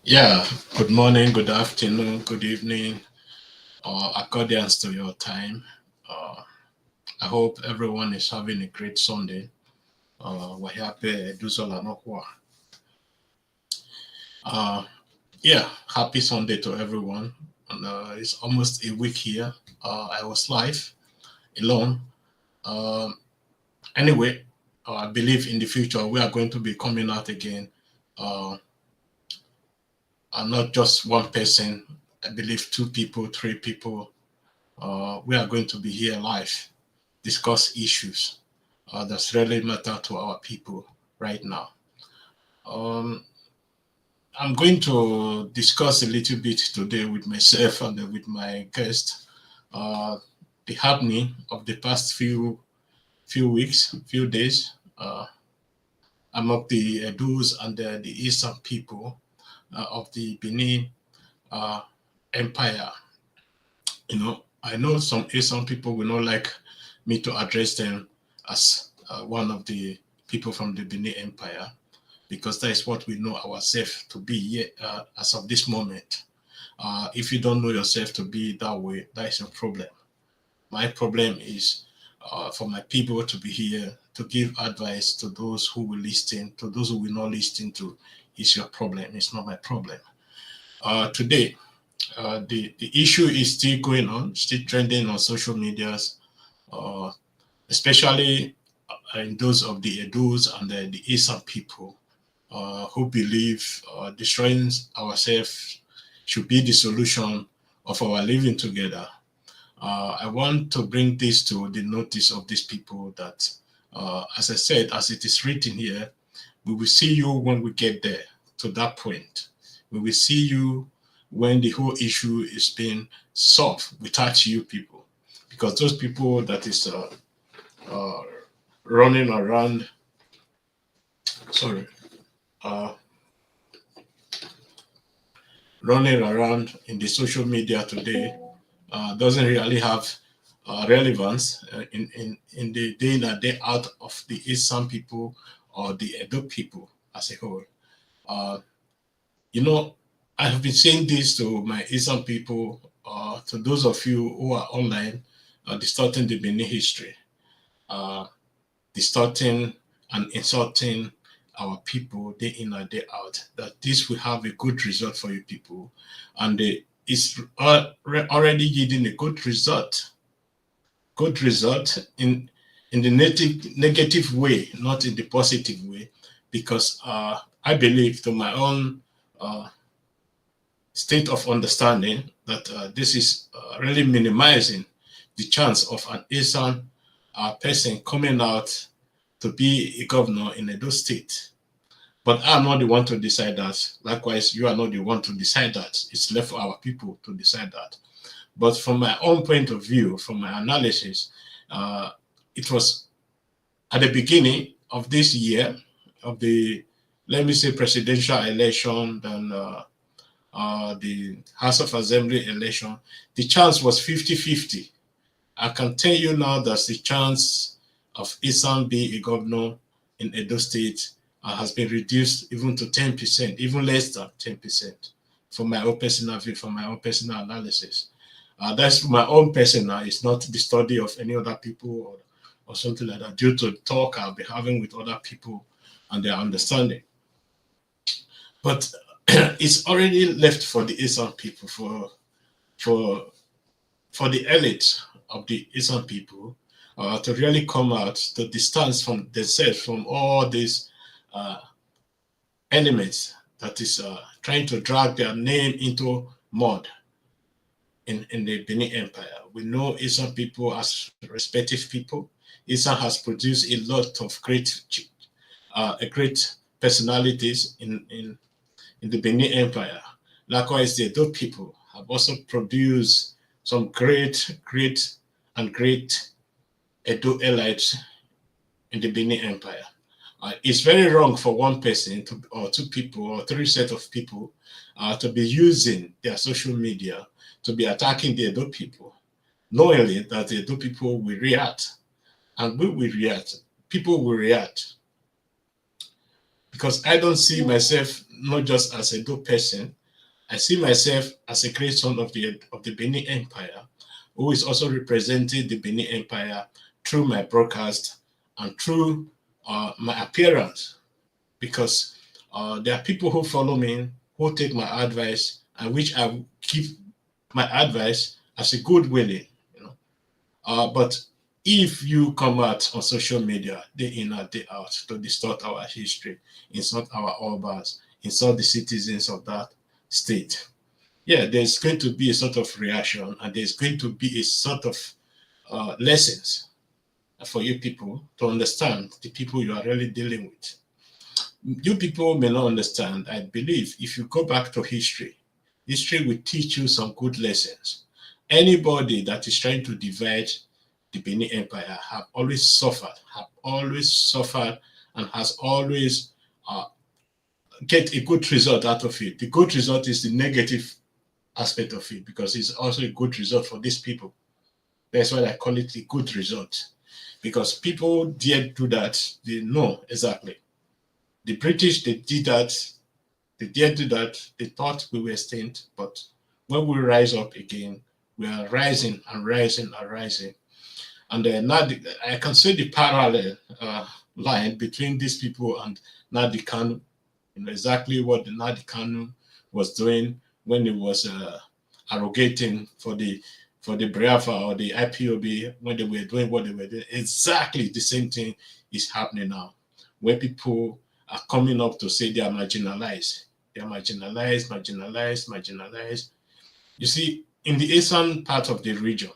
Yeah, good morning, good afternoon, good evening, accordance to your time. Uh, I hope everyone is having a great Sunday. Wahiape Duzola Nokwa. Uh, yeah, happy Sunday to everyone. And, it's almost a week here. I was live alone. Um, anyway, I believe in the future we are going to be coming out again. Uh, and not just one person. I believe two people, three people. We are going to be here live, discuss issues that really matter to our people right now. Um, I'm going to discuss a little bit today with myself and with my guest uh, the happening of the past few weeks, few days among the Edus and the Eastern people of the Benin uh, Empire. I know some people will not like me to address them as one of the people from the Benin Empire because that is what we know ourselves to be as of this moment. If you don't know yourself to be that way, that is a problem. My problem is for my people to be here to give advice to those who will listen, to those who will not listen to. Is your problem? It's not my problem. Today, the issue is still going on, still trending on social medias, uh, especially in those of the Edus and the Eastern people who believe destroying ourselves should be the solution of our living together. I want to bring this to the notice of these people that, as I said, as it is written here, we will see you when we get there to that point. We will see you when the whole issue is being solved without you people. Because those people that is uh, running around, sorry, uh, running around in the social media today doesn't really have relevance in the day in and day out of the Eastern people or the Edo people as a whole. Uh, You know, I have been saying this to my Asian people, to those of you who are online, distorting the Benin history, uh, distorting and insulting our people day in and day out, that this will have a good result for you people. And it's already yielding a good result in the negative way, not in the positive way, because I believe to my own uh, state of understanding that this is really minimizing the chance of an Asian person coming out to be a governor in Edo State. But I'm not the one to decide that. Likewise, you are not the one to decide that. It's left for our people to decide that. But from my own point of view, from my analysis, uh, it was at the beginning of this year, of the, let me say, presidential election, then the House of Assembly election, the chance was 50-50. I can tell you now that the chance of Isan being a governor in Edo State has been reduced even to 10%, even less than 10%, from my own personal view, from my own personal analysis. That's my own personal, it's not the study of any other people or something like that, due to talk I'll be having with other people and their understanding. But it's already left for the Asian people, for for the elite of the Asian people to really come out to distance from themselves from all these uh, elements that is trying to drag their name into mud in the Benin Empire. We know Asian people as respective people. Asian has produced a lot of great personalities in the Benin Empire. Likewise, the Edo people have also produced some great Edo elites in the Benin Empire. It's very wrong for one person or two people or three set of people to be using their social media to be attacking the Edo people, knowingly that the Edo people will react, and we will react. People will react. because I don't see myself not just as a dope person. I see myself as a great son of the Benin Empire, who is also representing the Benin Empire through my broadcast and through my appearance, because there are people who follow me, who take my advice, and which I keep my advice as a good willing, but if you come out on social media day in and day out to distort our history, insult our Obas, insult the citizens of that state, yeah, there's going to be a sort of reaction, and there's going to be a sort of lessons for you people to understand the people you are really dealing with. You people may not understand. I believe if you go back to history, history will teach you some good lessons. Anybody that is trying to divide the Benin Empire have always suffered, and has always get a good result out of it. The good result is the negative aspect of it, because it's also a good result for these people. That's why I call it a good result, because people dare do that. They know exactly. The British, they did that. They dare do that. They thought we were extinct, but when we rise up again, we are rising and rising and rising. And now I can see the parallel line between these people and Nnamdi Kanu. Exactly what the Nnamdi Kanu was doing when he was arrogating for the Biafra or the IPOB, when they were doing what they were doing. Exactly the same thing is happening now, where people are coming up to say they are marginalized. They are marginalized, marginalized, marginalized. You see, in the eastern part of the region,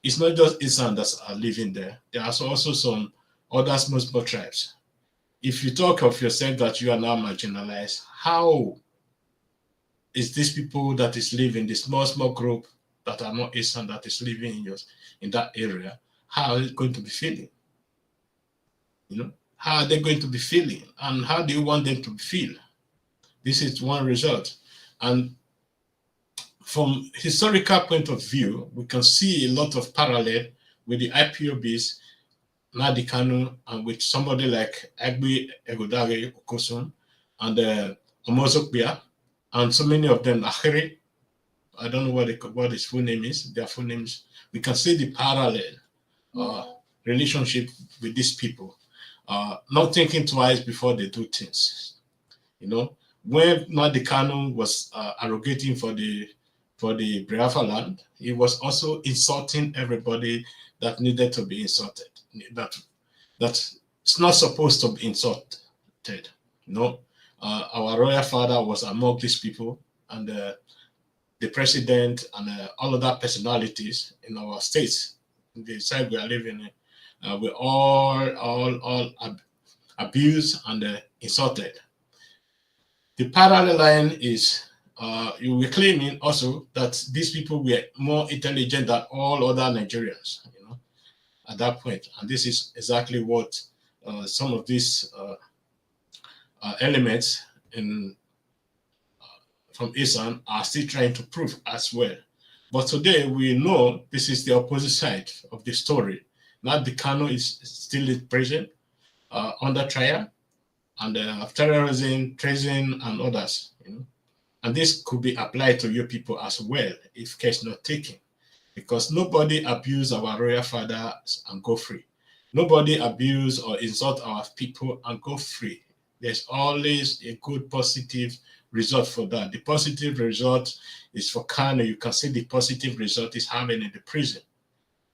it's not just Isan that are living there. There are also some other small tribes. If you talk of yourself that you are now marginalized, how is these people that is living, the small group that are not Isan that is living in that area, how are they going to be feeling? How are they going to be feeling? And how do you want them to feel? This is one result. And from historical point of view, we can see a lot of parallel with the IPOBs, Nnamdi Kanu, and with somebody like Agbi Egodare Okosun and Omo N'Oba, and so many of them, Akhiri, I don't know what his full name is, their full names. We can see the parallel relationship with these people, not thinking twice before they do things. When Nnamdi Kanu was arrogating for the Biafra land, he was also insulting everybody that needed to be insulted. That's not supposed to be insulted. Our royal father was among these people, and the president and all other personalities in our states, in the side we are living in, were all abused and insulted. The parallel line is you were claiming also that these people were more intelligent than all other Nigerians, at that point. And this is exactly what some of these elements from Isan are still trying to prove as well. But today we know this is the opposite side of the story. Nnamdi Kanu is still in prison, under trial, and of terrorism, treason, and others. And this could be applied to you people as well if case not taken, because nobody abuse our royal fathers and go free. Nobody abuse or insult our people and go free. There's always a good positive result for that. The positive result is for Kanu. You can see the positive result is having in the prison,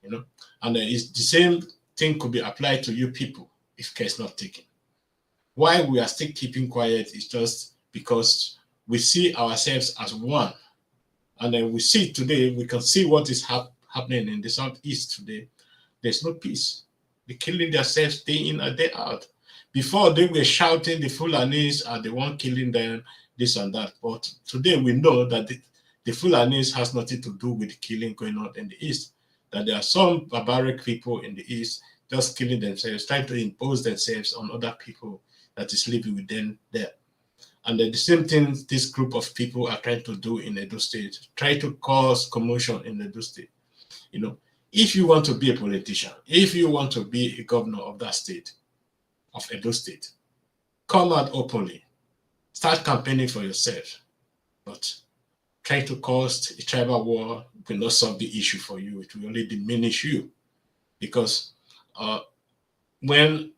and it's the same thing could be applied to you people if case not taken. Why we are still keeping quiet is just because we see ourselves as one. And then we see today, we can see what is happening in the Southeast today. There's no peace. They're killing themselves day in and day out. Before, they were shouting the Fulanis are the one killing them, this and that. But today we know that the Fulanis has nothing to do with the killing going on in the East. That there are some barbaric people in the East just killing themselves, trying to impose themselves on other people that is living with them there. And the same thing this group of people are trying to do in Edo State, try to cause commotion in Edo State. If you want to be a politician, if you want to be a governor of that state, of Edo State, come out openly, start campaigning for yourself. But trying to cause a tribal war will not solve the issue for you. It will only diminish you. Because when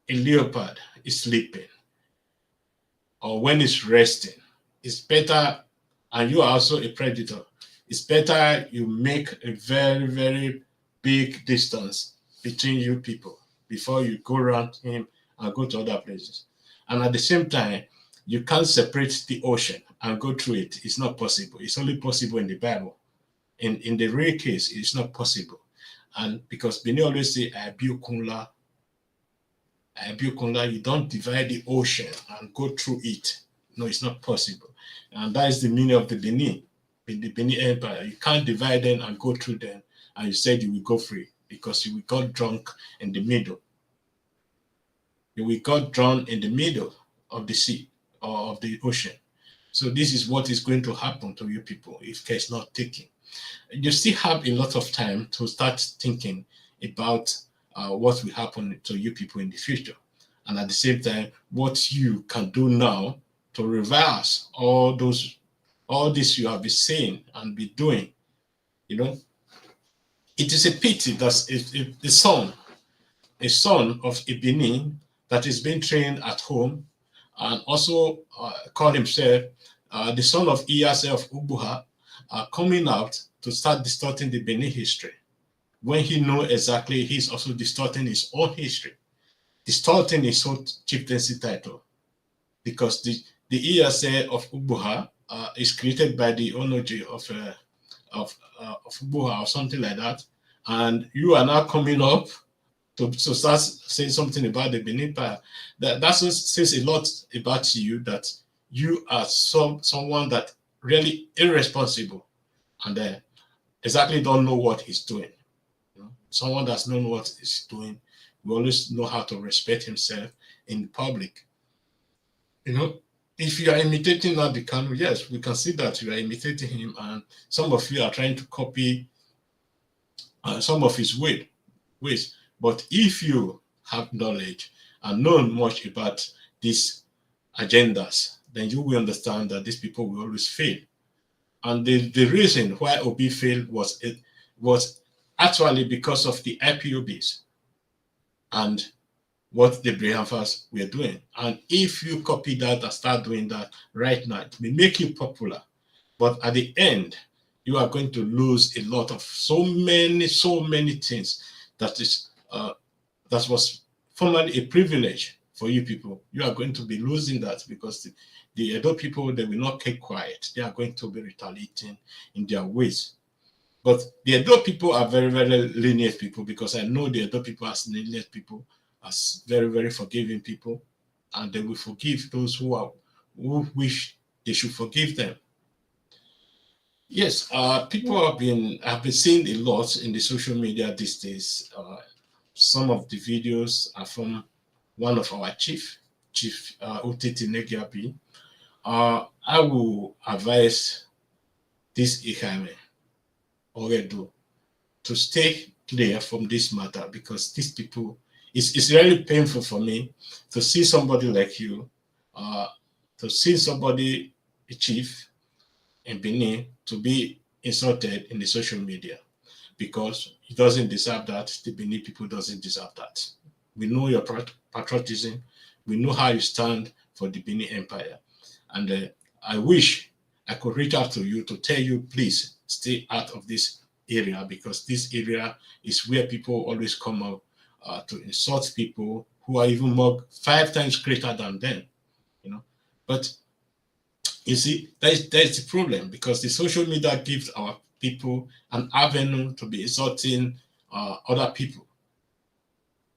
a leopard is sleeping or when it's resting, it's better, and you are also a predator, it's better you make a very, very big distance between you people before you go around him and go to other places. And at the same time, you can't separate the ocean and go through it. It's not possible. It's only possible in the Bible. In the real case, it's not possible. And because Benin always say, AIBIOKUNLA, AIBIOKUNLA, you don't divide the ocean and go through it. No, it's not possible. And that is the meaning of the Benin, in the Benin Empire. You can't divide them and go through them, and you said you will go free because you will got drunk in the middle. You will got drawn in the middle of the sea or of the ocean. So this is what is going to happen to you people if care is not taken. You still have a lot of time to start thinking about what will happen to you people in the future. And at the same time, what you can do now to reverse all this you have been saying and be doing. You know, it is a pity that a son of a Benin that is being trained at home and also call himself the son of Iyase of Ubuha, coming out to start distorting the Benin history when he knows exactly he's also distorting his own history, distorting his own chieftaincy title, because the Iyase of Ubuha is created by the Onoji of Ubuha or something like that, and you are now coming up to start saying something about the Benin Empire. That says a lot about you, that you are someone that really irresponsible and exactly don't know what he's doing. You know? Someone that's known what he's doing will always know how to respect himself in public. You know, if you are imitating Nnamdi Kanu, yes, we can see that you are imitating him, and some of you are trying to copy some of his ways. But if you have knowledge and known much about these agendas, then you will understand that these people will always fail. And the reason why Obi failed was actually because of the IPOBs and what the Brianfas were doing. And if you copy that and start doing that right now, it may make you popular. But at the end, you are going to lose a lot of so many things that was formerly a privilege for you people. You are going to be losing that because the Edo people, they will not keep quiet. They are going to be retaliating in their ways. But the Edo people are very, very lenient people, because I know the Edo people as lenient people, as very, very forgiving people, and they will forgive those who wish they should forgive them. Yes, people have been seeing a lot in the social media these days. Some of the videos are from one of our chief Utiti Negiabi. I will advise this Ikame Oredo to stay clear from this matter, because these people, it's really painful for me to see somebody like you, to see somebody, a chief in Benin, to be insulted in the social media, because he doesn't deserve that. The Benin people doesn't deserve that. We know your patriotism. We know how you stand for the Benin Empire. And I wish I could reach out to you to tell you, please stay out of this area, because this area is where people always come out to insult people who are even 5 times greater than them. You know, but you see, that is the problem, because the social media gives our people an avenue to be insulting other people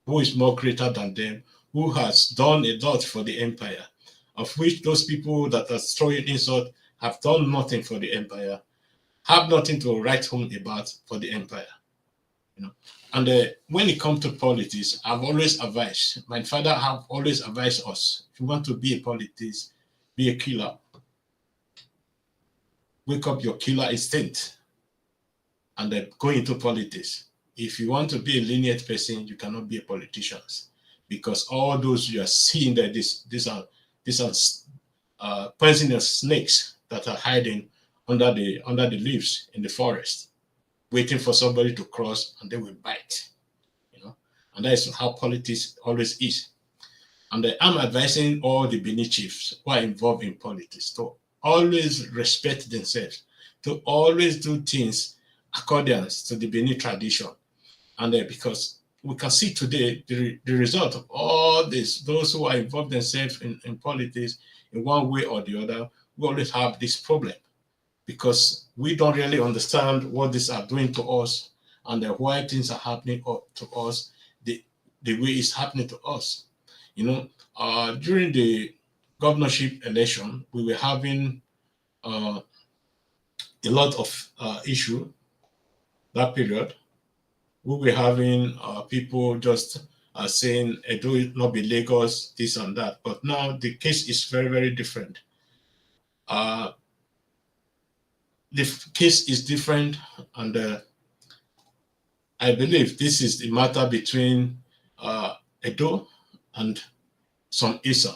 who is more greater than them, who has done a lot for the empire, of which those people that are throwing insult have done nothing for the empire, have nothing to write home about for the empire. You know, and when it comes to politics, I've always advised, my father have always advised us, if you want to be a politician, be a killer. Wake up your killer instinct and go into politics. If you want to be a lenient person, you cannot be a politician. because all those you are seeing there, these are poisonous snakes that are hiding under the leaves in the forest, waiting for somebody to cross, and they will bite. And that is how politics always is. And I'm advising all the Benin chiefs who are involved in politics to always respect themselves, to always do things according to the Benin tradition. And because we can see today the result of all this, those who are involved themselves in politics in one way or the other, we always have this problem because we don't really understand what these are doing to us and why things are happening to us the way it's happening to us. During the governorship election, we were having a lot of issue that period. We were having people just saying, do it not be Lagos, this and that. But now the case is very, very different. The case is different, and I believe this is the matter between Edo and some Isa.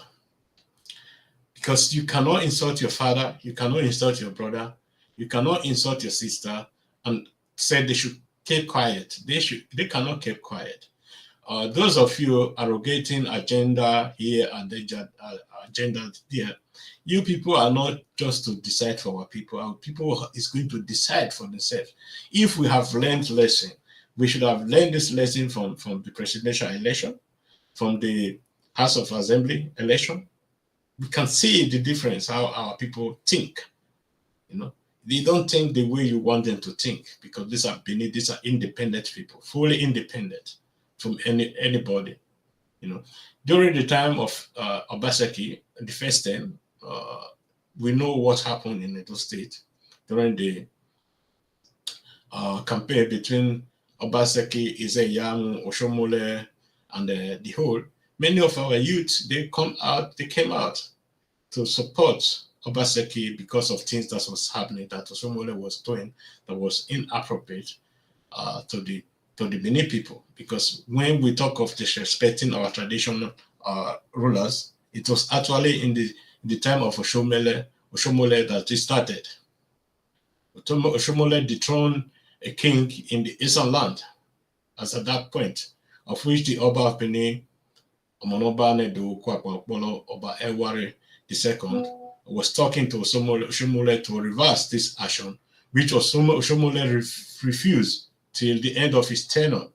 Because you cannot insult your father, you cannot insult your brother, you cannot insult your sister and say they should keep quiet. They cannot keep quiet. Those of you arrogating agenda here and agenda there, you people are not just to decide for our people. Our people is going to decide for themselves. If we have learned lesson, we should have learned this lesson from the presidential election, from the House of Assembly election. We can see the difference, how our people think. They don't think the way you want them to think, because these are independent people, fully independent from anybody. During the time of Obaseki, the first time, we know what happened in Edo State during the campaign between Obaseki, Izeyamu, Oshomole, and the whole. Many of our youth, they came out to support Obaseki because of things that was happening, that Oshomole was doing, that was inappropriate to the Benin people. Because when we talk of disrespecting our traditional rulers, it was actually in the time of Oshomole that it started. Oshomole dethroned a king in the eastern land, as at that point, of which the Oba of Benin, Omo N'Oba Oba Eware II, was talking to Oshomole to reverse this action, which Oshomole refused till the end of his tenure.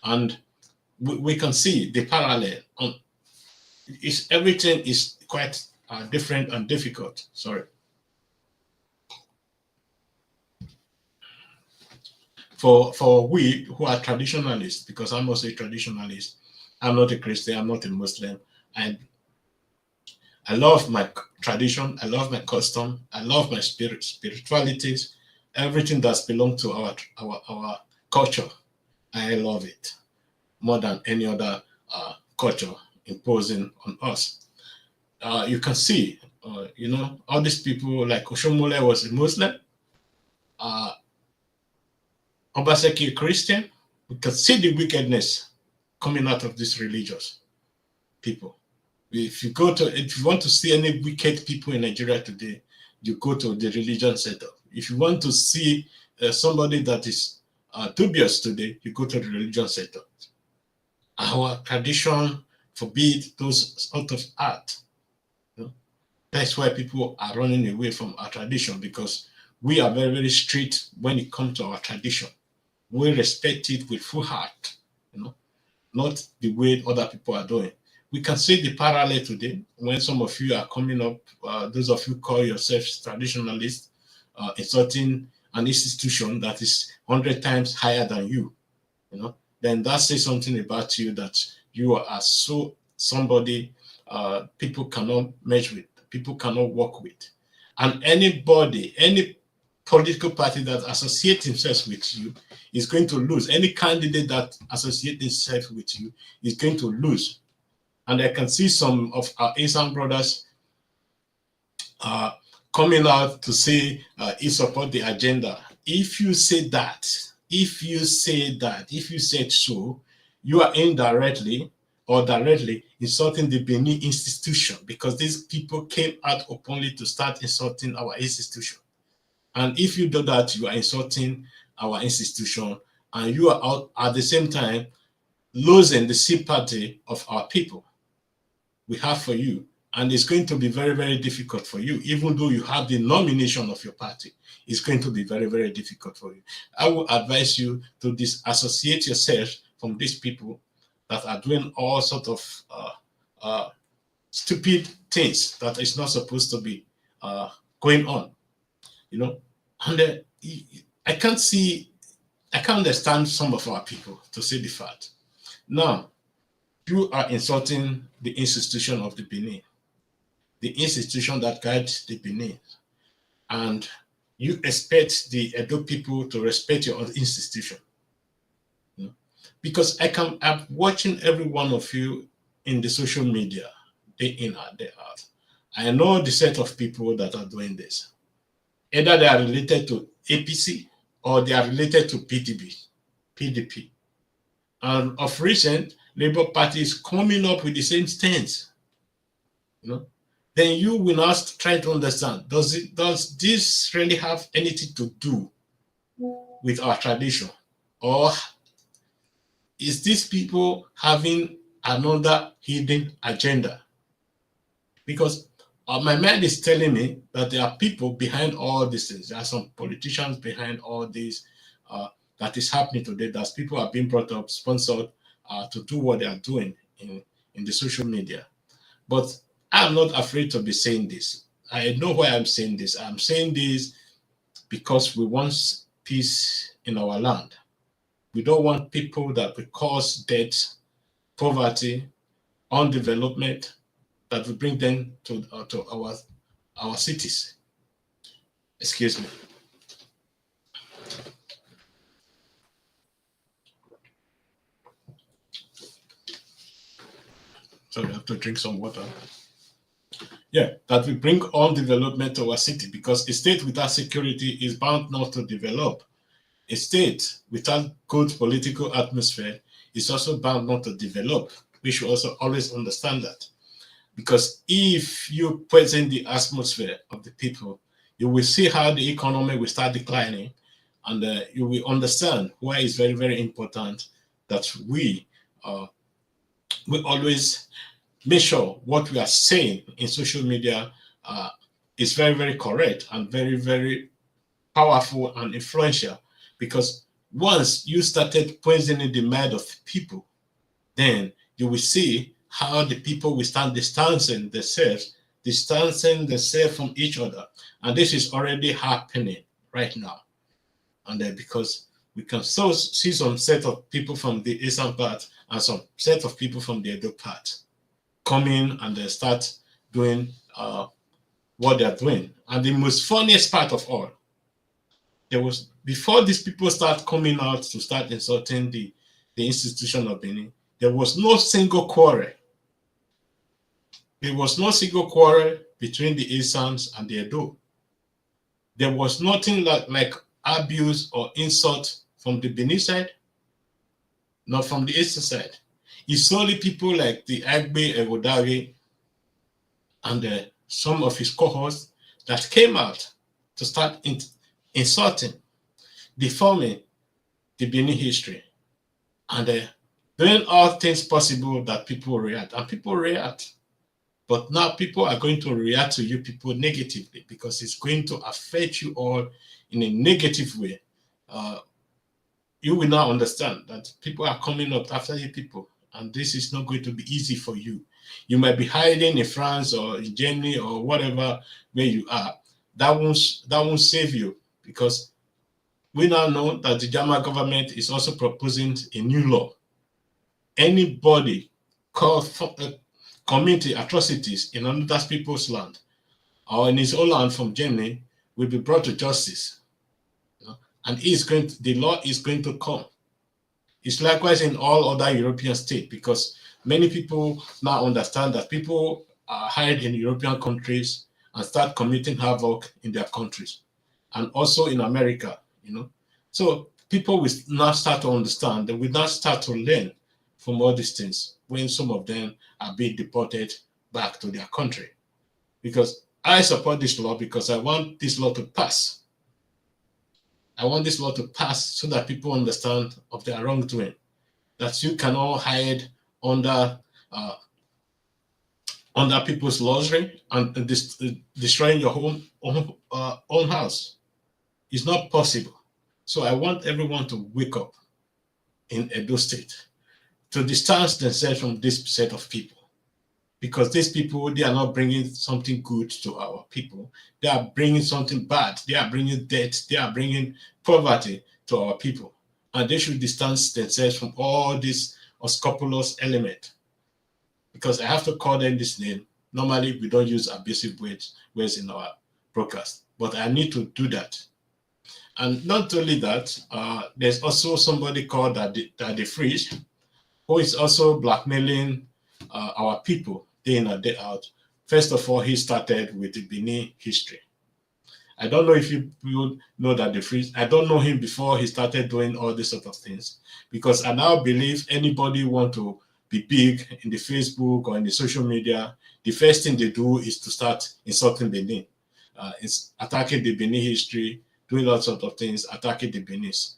And we can see the parallel. Everything is quite different and difficult. Sorry. For we who are traditionalists, because I'm also a traditionalist, I'm not a Christian, I'm not a Muslim, and I love my tradition, I love my custom, I love my spiritualities, everything that's belonged to our culture. I love it more than any other culture imposing on us. You can see, all these people, like Oshomole was a Muslim, Obaseki a Christian. We can see the wickedness coming out of these religious people. If you want to see any wicked people in Nigeria today, you go to the religion center. If you want to see somebody that is dubious today, you go to the religion center. Our tradition forbids those sort of art. That's why people are running away from our tradition, because we are very, very strict when it comes to our tradition. We respect it with full heart, not the way other people are doing. We can see the parallel today when some of you are coming up, those of you call yourselves traditionalists, insulting an institution that is 100 times higher than you, then that says something about you, that you are so somebody people cannot match with, people cannot work with. And any political party that associates himself with you is going to lose. Any candidate that associates himself with you is going to lose. And I can see some of our Asian brothers coming out to say he support the agenda. If you say that, if you said so, you are indirectly or directly insulting the Benin institution, because these people came out openly to start insulting our institution. And if you do that, you are insulting our institution, and you are out at the same time losing the sympathy of our people we have for you. And it's going to be very, very difficult for you, even though you have the nomination of your party. It's going to be very, very difficult for you. I would advise you to disassociate yourself from these people that are doing all sorts of stupid things that is not supposed to be going on, you know. And I can't understand some of our people, to say the fact. Now, you are insulting the institution of the Benin, the institution that guides the Benin, and you expect the Edo people to respect your institution. You know? Because I'm watching every one of you in the social media, day in and day out. I know the set of people that are doing this. Either they are related to APC or they are related to PDP. And of recent, Labour Party is coming up with the same stance. You know, then you will not try to understand, does this really have anything to do with our tradition? Or is these people having another hidden agenda? Because my mind is telling me that there are people behind all these things. There are some politicians behind all this that is happening today. That people are being brought up, sponsored to do what they are doing in the social media. But I'm not afraid to be saying this. I know why I'm saying this. I'm saying this because we want peace in our land. We don't want people that will cause death, poverty, undevelopment, that will bring them to our cities. Excuse me. Sorry, I have to drink some water. Yeah, that will bring on development to our city, because a state without security is bound not to develop. A state without good political atmosphere is also bound not to develop. We should also always understand that. Because if you poison the atmosphere of the people, you will see how the economy will start declining, and you will understand why it's very, very important that we always make sure what we are saying in social media is very, very correct and very, very powerful and influential. Because once you started poisoning the mind of people, then you will see how the people will start distancing themselves from each other. And this is already happening right now. And because we can so see some set of people from the eastern part and some set of people from the Edo part come in and they start doing what they're doing. And the most funniest part of all, there was, before these people start coming out to start insulting the institution of Benin, there was no single quarrel. There was no single quarrel between the Easterns and the Edo. There was nothing like abuse or insult from the Benin side, not from the Eastern side. It's only people like the Agbe Egodari and some of his cohorts that came out to start insulting, deforming the Benin history, and doing all things possible that people react. And people react. But now people are going to react to you people negatively, because it's going to affect you all in a negative way. You will now understand that people are coming up after you people, and this is not going to be easy for you. You might be hiding in France or in Germany or whatever where you are. That won't save you, because we now know that the German government is also proposing a new law. Anybody committing atrocities in another people's land or in his own land from Germany will be brought to justice. And the law is going to come. It's likewise in all other European states, because many people now understand that people hide in European countries and start committing havoc in their countries, and also in America, So people will now start to understand, they will now start to learn from all these things. when some of them are being deported back to their country. Because I support this law because I want this law to pass. I want this law to pass so that people understand of their wrongdoing, that you cannot hide under people's luxury and destroying your own house. It's not possible. So I want everyone to wake up in Edo State, to distance themselves from this set of people. Because these people, they are not bringing something good to our people. They are bringing something bad. They are bringing debt. They are bringing poverty to our people. And they should distance themselves from all this unscrupulous element. Because I have to call them this name. Normally, we don't use abusive words in our broadcast. But I need to do that. And not only that, there's also somebody called Daddy Freeze, who is also blackmailing our people day in and day out. First of all, he started with the Benin history. I don't know if you know that the Freeze. I don't know him before he started doing all these sort of things, because I now believe anybody want to be big in the Facebook or in the social media, the first thing they do is to start insulting Benin. It's attacking the Benin history, doing all sorts of things, attacking the Benis,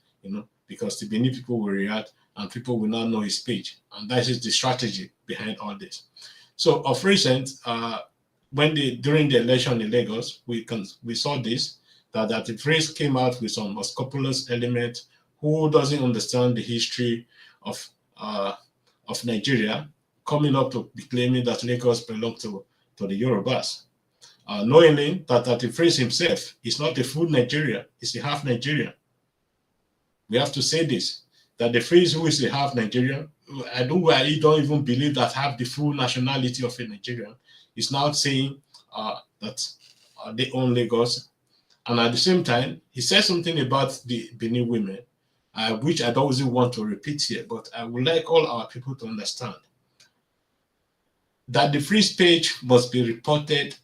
because the Benin people will react and people will not know his page. And that is the strategy behind all this. So of recent, during the election in Lagos, we saw this, that the phrase came out with some unscrupulous element who doesn't understand the history of Nigeria, coming up to be claiming that Lagos belongs to the Yorubas. Knowingly that the phrase himself is not a full Nigeria, it's a half Nigerian. We have to say this, that the phrase who is a half Nigerian, I don't even believe that have the full nationality of a Nigerian, is now saying that they own Lagos. And at the same time, he said something about the Benin women, which I don't even want to repeat here, but I would like all our people to understand that the free page must be reported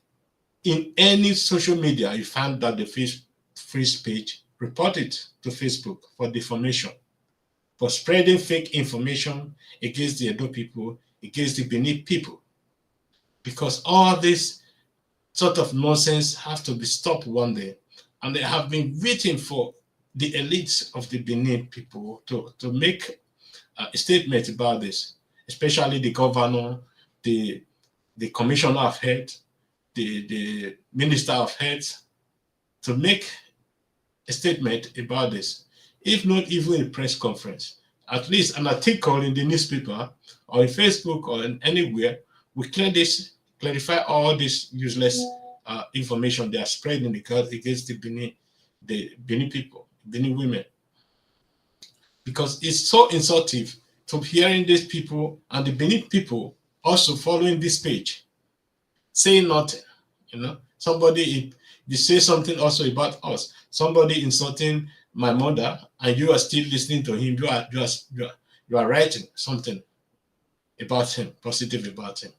in any social media. You find that the free page, report it to Facebook for defamation, for spreading fake information against the Edo people, against the Benin people. Because all this sort of nonsense have to be stopped one day. And they have been waiting for the elites of the Benin people to make a statement about this, especially the governor, the commissioner of health, the minister of health, to make a statement about this. If not even a press conference, at least an article in the newspaper or in Facebook or in anywhere, we clarify all this useless information they are spreading against the Benin people, Benin women. Because it's so insulting to hearing these people and the Benin people also following this page, saying nothing. Somebody, they say something also about us, somebody insulting my mother, and you are still listening to him. You are writing something about him, positive about him.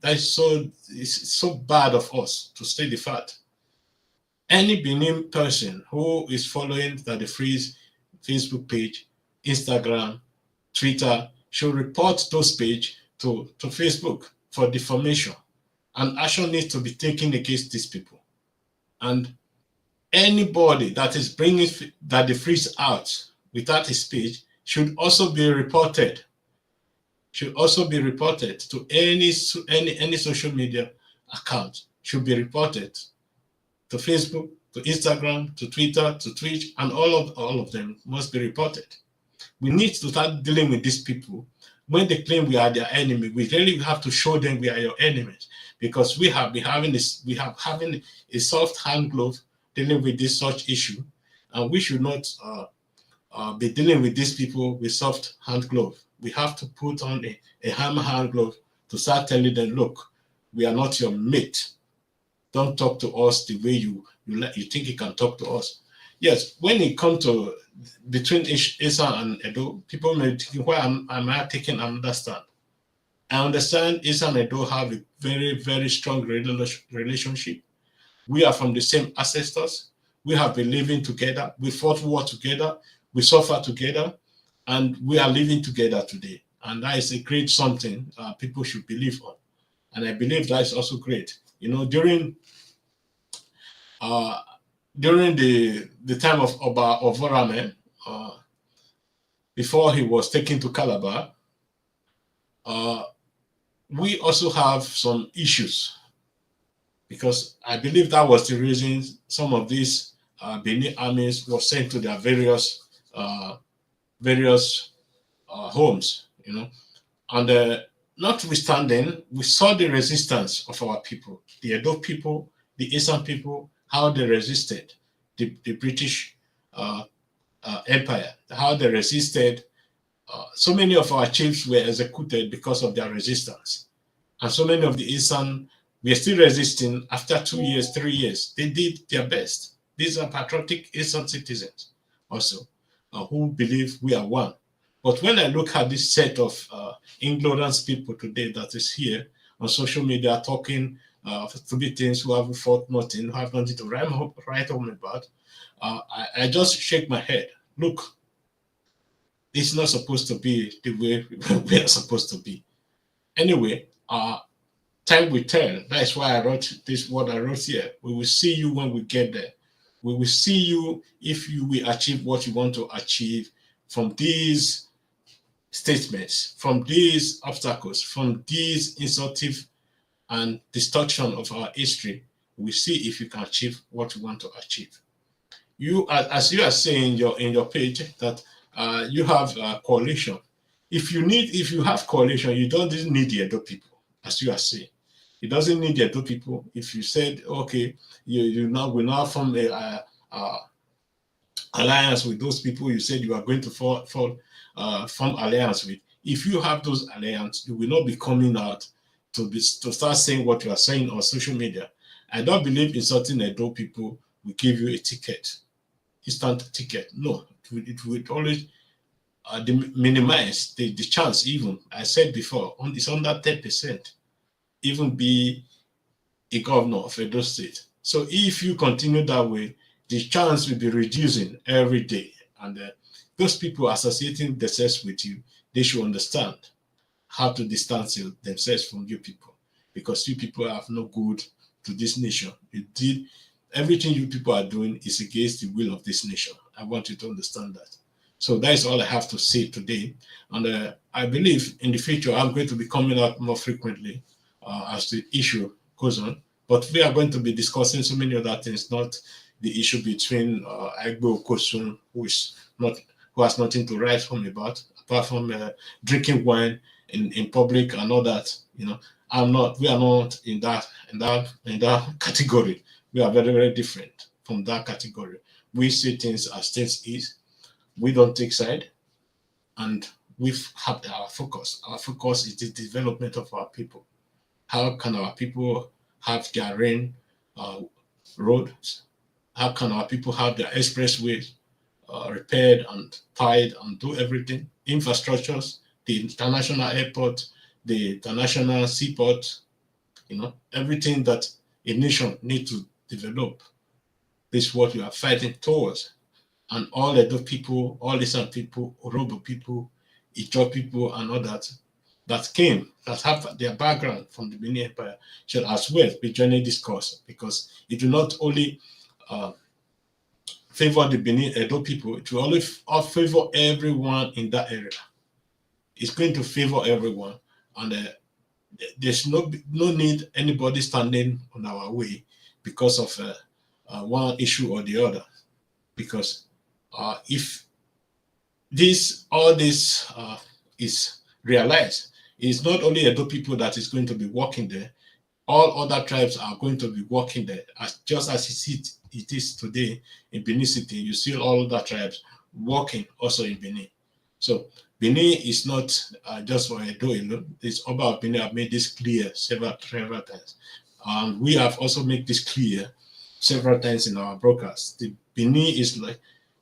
It's so bad of us to state the fact. Any Benin person who is following the Freeze Facebook page, Instagram, Twitter, should report those pages to Facebook for defamation, and action needs to be taken against these people. And anybody that is bringing the Freeze out without his page should also be reported. Should also be reported to any social media account. Should be reported to Facebook, to Instagram, to Twitter, to Twitch, and all of them must be reported. We need to start dealing with these people. When they claim we are their enemy, we really have to show them we are your enemies, because we have having a soft hand glove dealing with this such issue, and we should not be dealing with these people with soft hand glove. We have to put on a hammer hand glove to start telling them, look, we are not your mate. Don't talk to us the way you think you can talk to us. Yes, when it comes to between Isa and Edo, people may think, why am I taking another stand? I understand Isa and Edo have a very, very strong relationship. We are from the same ancestors. We have been living together. We fought war together. We suffered together. And we are living together today. and that is a great something people should believe on. And I believe that is also great. You know, during the time of Oba Ovorame, before he was taken to Calabar, we also have some issues, because I believe that was the reason some of these Benin armies were sent to their various homes, you know. And notwithstanding, we saw the resistance of our people, the Edo people, the Eastern people, how they resisted the British Empire, how they resisted. So many of our chiefs were executed because of their resistance. And so many of the Eastern were still resisting after 2 years, 3 years. They did their best. These are patriotic Eastern citizens also who believe we are one. But when I look at this set of ignorant people today that is here on social media talking stupid things, who have fought nothing, who have nothing to write home about, I just shake my head. Look, it's not supposed to be the way we are supposed to be. Anyway, time will tell. That's why I wrote this, what I wrote here. We will see you when we get there. We will see you if you will achieve what you want to achieve from these statements, from these obstacles, from these insultive and distortion of our history. We see if you can achieve what you want to achieve. You, as you are saying in your page, that you have a coalition. If you have coalition, you don't need the Edo people, as you are saying. It doesn't need the Edo people. If you said, okay, we now form a alliance with those people you said you are going to form alliance with. If you have those alliances, you will not be coming out to start saying what you are saying on social media. I don't believe insulting Edo people will give you a ticket, instant ticket. No, it would always minimize the chance. Even I said before, it's under 10%. Even be a governor of Edo State. So if you continue that way, the chance will be reducing every day. And those people associating themselves with you, they should understand how to distance themselves from you people, because you people have no good to this nation. Everything you people are doing is against the will of this nation. I want you to understand that. So that is all I have to say today. And I believe in the future, I'm going to be coming out more frequently as the issue goes on. But we are going to be discussing so many other things, not the issue between AIBIOKUNLA, who has nothing to write home about, apart from drinking wine in public and all that. You know, we are not in that category. We are very, very different from that category. We see things as things is. We don't take side, and we have our focus. Our focus is the development of our people. How can our people have their roads? How can our people have their expressways repaired and tied and do everything? Infrastructures, the international airport, the international seaport, you know, everything that a nation needs to develop. This is what we are fighting towards. And all the people, all Eastern people, Orobo people, Ijaw people, and all that have their background from the Benin Empire should as well be joining this course, because it will not only favor the Benin Edo people, it will always favor everyone in that area. It's going to favor everyone, and there's no need anybody standing on our way because of one issue or the other. Because if all this is realized, it's not only Edo people that is going to be working there. All other tribes are going to be working there, just as it is today in Benin City. You see all other tribes working also in Benin. So Benin is not just for Edo alone. This Oba of Benin have made this clear several times. We have also made this clear several times in our broadcast. The Benin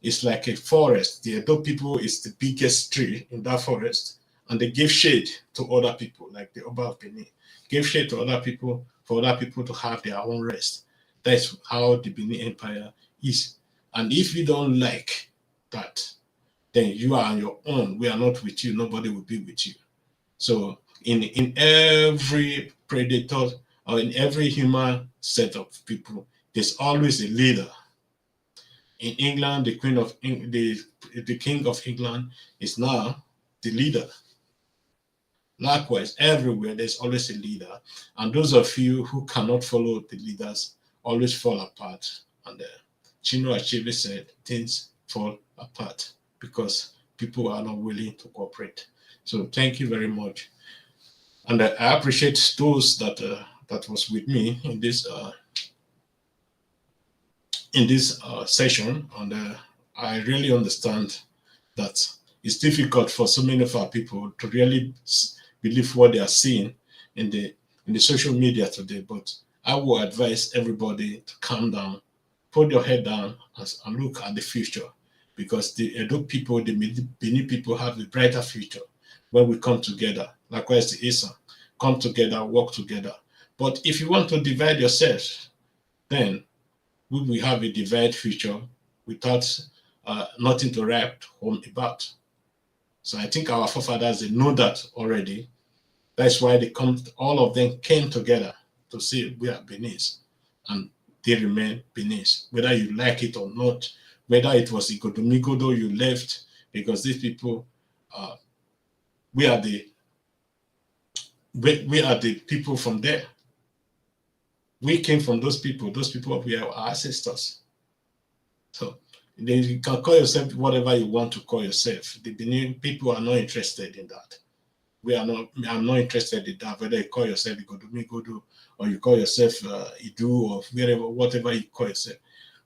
is like a forest. The Edo people is the biggest tree in that forest, and they give shade to other people, like the Oba of Benin. Give shade to other people, for other people to have their own rest. That's how the Benin Empire is. And if you don't like that, then you are on your own. We are not with you. Nobody will be with you. So in every predator or in every human set of people, there's always a leader. In England, the king of England is now the leader. Likewise, everywhere there's always a leader, and those of you who cannot follow the leaders always fall apart. And Chinua Achebe said things fall apart because people are not willing to cooperate. So thank you very much, and I appreciate those that was with me in this session, and I really understand that it's difficult for so many of our people to really believe what they are seeing in the social media today. But I will advise everybody to calm down, put your head down, and look at the future, because the Edo people, the Benin people have a brighter future when we come together. Likewise, the Asa, come together, work together. But if you want to divide yourself, then we will have a divided future without nothing to write home about. So I think our forefathers, they know that already. That's why all of them came together to say we are Benis, and they remain Benis, whether you like it or not, whether it was Igodomigodo you left, because these people, we are the people from there. We came from those people. Those people were our ancestors. So you can call yourself whatever you want to call yourself. The Benin people are not interested in that. I'm not interested in that, whether you call yourself Igodomigodo or you call yourself Idu or whatever you call yourself.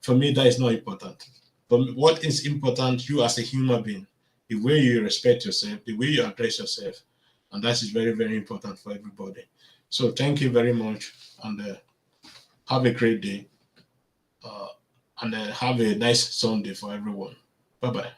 For me, that is not important. But what is important, you as a human being, the way you respect yourself, the way you address yourself, and that is very, very important for everybody. So thank you very much, and have a great day, and have a nice Sunday for everyone. Bye-bye.